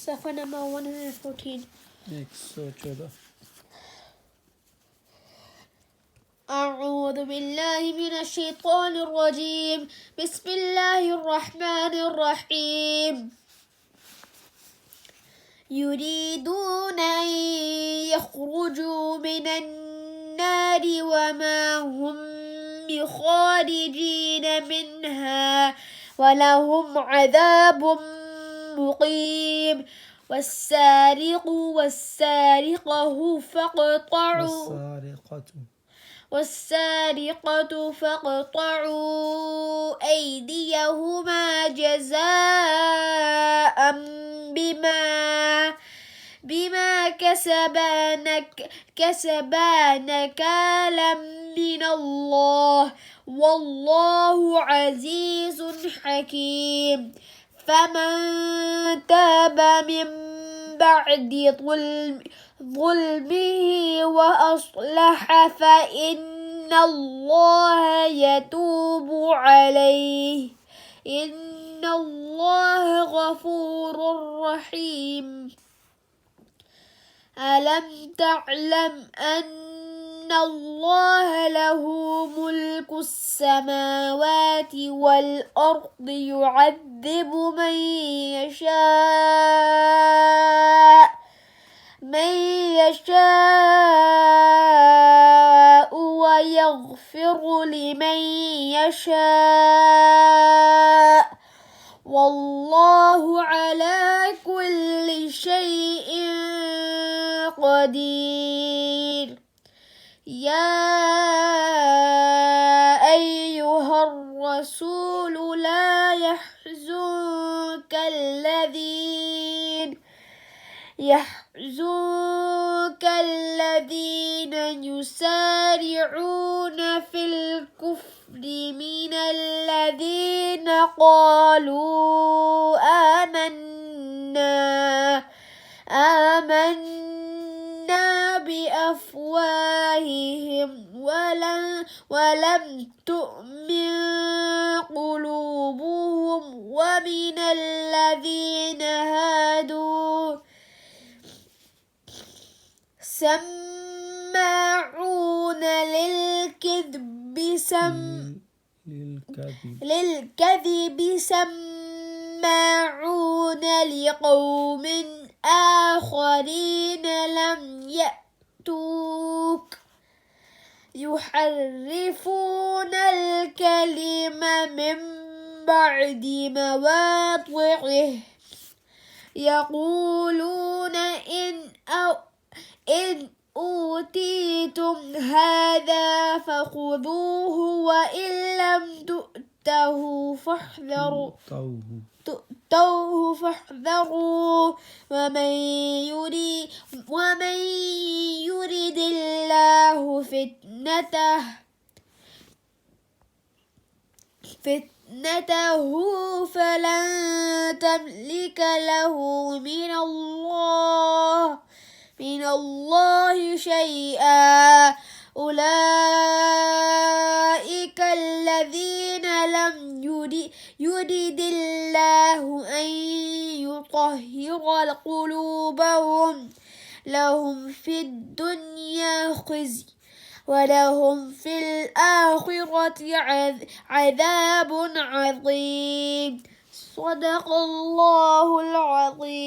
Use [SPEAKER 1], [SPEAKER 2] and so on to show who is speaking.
[SPEAKER 1] Safa number 114.
[SPEAKER 2] 114.
[SPEAKER 1] أعوذ بالله من الشيطان الرجيم. بسم الله الرحمن الرحيم. يريدون أن يخرجوا من النار وما هم بخارجين منها ولهم عذاب مقيم. والسارق والسارقة فاقطعوا أيديهما جزاء بما كسبا نكالا من الله والله عزيز حكيم. فمن تاب من بعد ظلمه وأصلح فإن الله يتوب عليه إن الله غفور رحيم. ألم تعلم أن الله له ملك السماوات والأرض يعذب من يشاء ويغفر لمن يشاء والله على كل شيء قدير. يا أيها الرسول لا يحزنك الذين يسارعون في الكفر من الذين قالوا آمنا بأفواههم ولم تؤمن قلوبهم ومن الذين هادوا سماعون للكذب سماعون لقوم آخرين لم يأتوك يحرفون الكلم من بعد مواضعه يقولون إن أوتيتم هذا فخذوه وإن لم تؤتوه فاحذروا ومن يرد الله فتنته فلن تملك له من الله شيئا. أولئك الذين لم يرد الله أن يطهر قلوبهم لهم في الدنيا خزي ولهم في الآخرة عذاب عظيم. صدق الله العظيم.